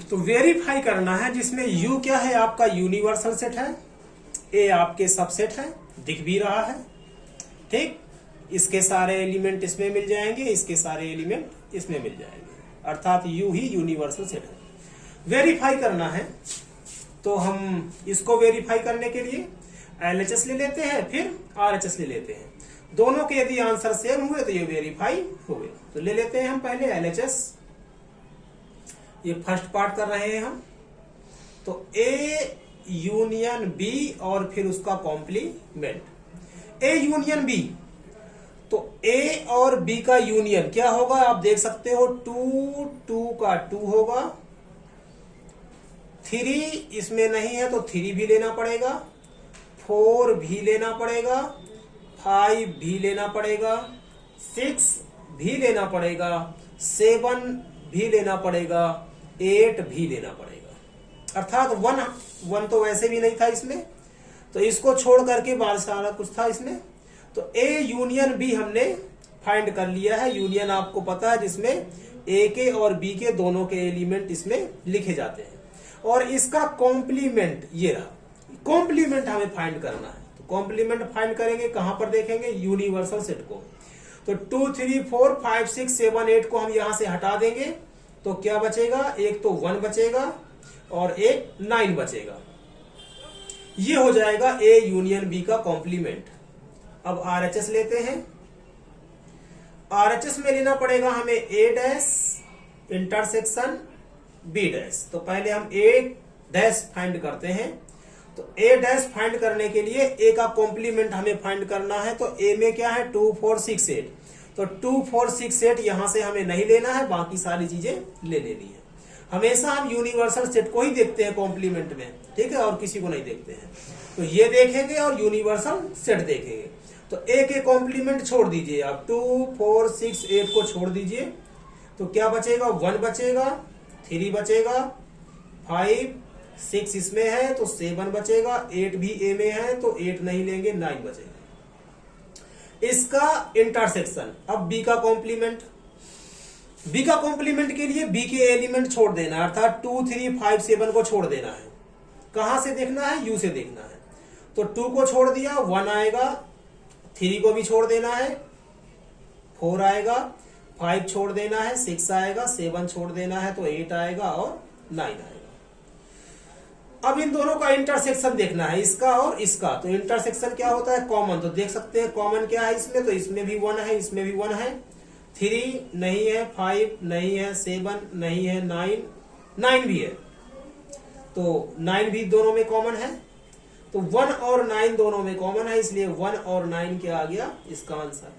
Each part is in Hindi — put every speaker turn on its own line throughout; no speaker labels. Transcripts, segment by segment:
तो वेरीफाई करना है जिसमें U क्या है, आपका यूनिवर्सल सेट है, A आपके सबसेट है, दिख भी रहा है, ठीक। इसके सारे एलिमेंट इसमें मिल जाएंगे, इसके सारे एलिमेंट इसमें मिल जाएंगे, अर्थात U ही यूनिवर्सल सेट है। वेरीफाई करना है तो हम इसको वेरीफाई करने के लिए LHS ले लेते हैं, फिर RHS ले लेते हैं। दोनों के यदि आंसर सेम हुए तो ये वेरीफाई हो गए। तो ले लेते हैं हम पहले LHS, ये फर्स्ट पार्ट कर रहे हैं हम। तो A यूनियन B और फिर उसका कॉम्प्लीमेंट, A यूनियन B। तो A और B का यूनियन क्या होगा, आप देख सकते हो 2 2 का 2 होगा, 3 इसमें नहीं है तो 3 भी लेना पड़ेगा, 4 भी लेना पड़ेगा, 5 भी लेना पड़ेगा, 6 भी लेना पड़ेगा, 7 भी लेना पड़ेगा, 8 भी लेना पड़ेगा। अर्थात 1 तो वैसे भी नहीं था इसमें, तो इसको छोड़ करके बाद सारा कुछ था इसमें। तो A यूनियन B हमने फाइंड कर लिया है। यूनियन आपको पता है जिसमें A के और B के दोनों के एलिमेंट इसमें लिखे जाते हैं। और इसका कॉम्प्लीमेंट ये रहा, कॉम्प्लीमेंट हमें फाइंड करना है। तो कॉम्प्लीमेंट फाइंड करेंगे कहां पर देखेंगे, यूनिवर्सल सेट को। तो 2 3 4 5 6 7 8 को हम यहां से हटा देंगे तो क्या बचेगा, एक तो 1 बचेगा और एक 9 बचेगा। ये हो जाएगा A यूनियन B का कॉम्प्लीमेंट। अब RHS लेते हैं। RHS में लेना पड़ेगा हमें A dash intersection B dash. तो पहले हम A डैश फाइंड करते हैं। तो A डैश फाइंड करने के लिए A का कॉम्प्लीमेंट हमें फाइंड करना है। तो A में क्या है, 2 4 6 8। तो 2 4 6 8 यहां से हमें नहीं लेना है, बाकी सारी चीजें ले लेनी है। हमेशा हम यूनिवर्सल सेट को ही देखते हैं कॉम्प्लीमेंट में, ठीक है, और किसी को नहीं देखते हैं। तो ये देखेंगे और यूनिवर्सल सेट देखेंगे। तो A के कॉम्प्लीमेंट छोड़ दीजिए आप, 2 4 6 8 को छोड़ दीजिए। तो क्या बचेगा, 1 बचेगा, 3 बचेगा, 5 6 इसमें है तो 7 बचेगा, 8 भी A में है तो 8 नहीं लेंगे, 9 बचेगा। इसका इंटरसेक्शन। अब B का कॉम्प्लीमेंट, B का कॉम्प्लीमेंट के लिए B के एलिमेंट छोड़ देना है, अर्थात 2 3 5 7 को छोड़ देना है। कहां से देखना है, U से देखना है। तो 2 को छोड़ दिया, 1 आएगा, 3 को भी छोड़ देना है, 4 आएगा, 5 छोड़ देना है, 6 आएगा, 7 छोड़ देना है तो 8 आएगा और 9 आएगा। अब इन दोनों का इंटरसेक्शन देखना है, इसका और इसका। तो इंटरसेक्शन क्या होता है, कॉमन। तो देख सकते हैं कॉमन क्या है इसमें, तो इसमें भी 1 है, इसमें भी 1 है, 3 नहीं है, 5 नहीं है, 7 नहीं है, 9 भी है, तो 9 भी दोनों में कॉमन है। तो 1 और 9 दोनों में कॉमन है, इसलिए 1 और 9 क्या आ गया इसका आंसर।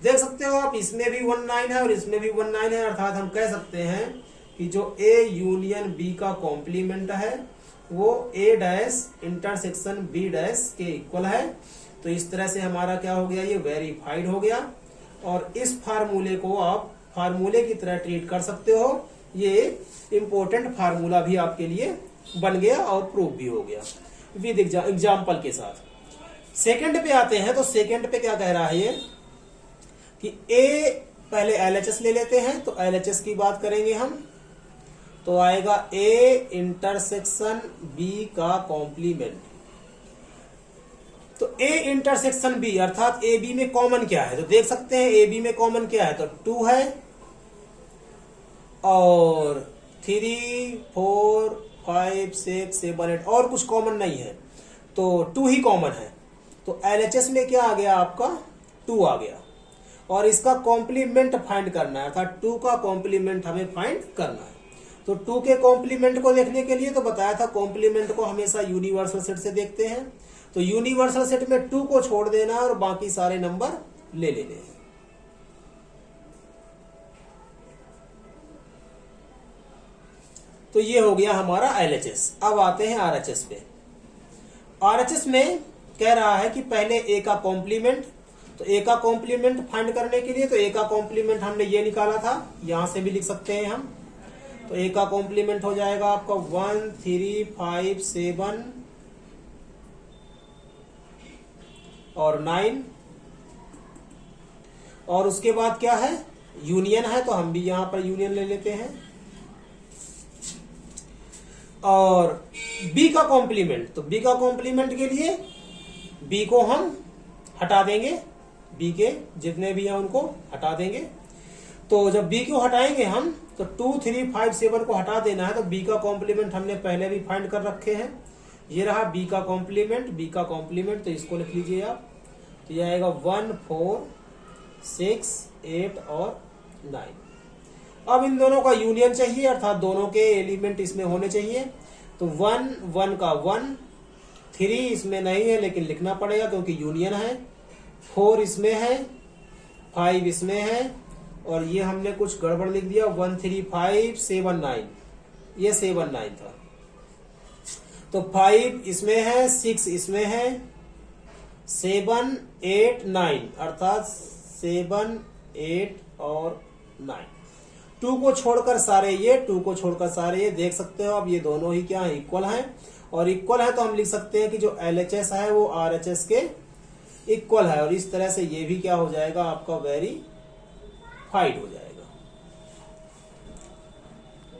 देख सकते हो आप, इसमें भी 1 9 है और इसमें भी 1 9 है, अर्थात हम कह सकते हैं कि जो A यूनियन B का कॉम्प्लीमेंट है वो A dash intersection B dash के इक्वल है। तो इस तरह से हमारा क्या हो गया, ये वेरीफाइड हो गया। और इस फार्मूले को आप फार्मूले की तरह ट्रीट कर सकते हो। ये इंपॉर्टेंट फार्मूला भी आपके लिए बन गया और प्रूफ भी हो गया विद एग्जाम्पल के साथ। सेकंड पे आते हैं। तो सेकंड पे क्या कह रहा है ये कि A, पहले LHS ले लेते हैं। तो LHS की बात करेंगे हम, तो आएगा A इंटरसेक्शन B का कॉम्प्लीमेंट। तो A इंटरसेक्शन B अर्थात A B में कॉमन क्या है, तो देख सकते हैं A B में कॉमन क्या है, तो 2 है और 3 4 5 6 7 8 और कुछ कॉमन नहीं है, तो 2 ही कॉमन है। तो LHS में क्या आ गया आपका, 2 आ गया। और इसका कॉम्प्लीमेंट फाइंड करना है, अर्थात 2 का कॉम्प्लीमेंट हमें फाइंड करना है। तो 2 के कॉम्प्लीमेंट को देखने के लिए तो बताया था कॉम्प्लीमेंट को हमेशा यूनिवर्सल सेट से देखते हैं। तो यूनिवर्सल सेट में 2 को छोड़ देना और बाकी सारे नंबर ले लेने हैं। तो ये हो गया हमारा LHS। अब आते हैं RHS पे। RHS में कह रहा है कि पहले A का कॉम्प्लीमेंट। तो A का कॉम्प्लीमेंट फाइंड करने के लिए तो A का कॉम्प्लीमेंट हमने ये निकाला था, यहां से भी लिख सकते हैं हम। तो A का कॉम्प्लीमेंट हो जाएगा आपका 1 3 5 7 और 9। और उसके बाद क्या है, यूनियन है, तो हम भी यहां पर यूनियन ले लेते हैं। और बी का कॉम्प्लीमेंट, तो बी का कॉम्प्लीमेंट के लिए बी को हम हटा देंगे, बी के जितने भी हैं उनको हटा देंगे। तो जब बी को हटाएंगे हम तो 2 3 5 7 को हटा देना है। तो बी का कॉम्प्लीमेंट हमने पहले भी फाइंड कर रखे हैं, ये रहा बी का कॉम्प्लीमेंट, बी का कॉम्प्लीमेंट, तो इसको लिख लीजिए आप। तो ये आएगा 1 4 6 8 और 9। अब इन दोनों का यूनियन चाहिए, अर्थात दोनों के एलिमेंट इसमें होने चाहिए। तो 1 1 का 1, 3 इसमें नहीं है लेकिन लिखना पड़ेगा क्योंकि यूनियन है, 4 इसमें है, 5 इसमें है, और ये हमने कुछ गड़बड़ लिख दिया 1 3 5 7 9, ये 7 9 था। तो 5 इसमें है, 6 इसमें है, 7 8 9, अर्थात 7 8 और 9। 2 को छोड़कर सारे ये, 2 को छोड़कर सारे ये, देख सकते हो अब ये दोनों ही क्या है, इक्वल हैं। और इक्वल है तो हम लिख सकते हैं कि जो LHS है वो RHS के इक्वल है, और इस तरह से ये भी क्या हो जाएगा आपका वेरीफाइड हो जाएगा।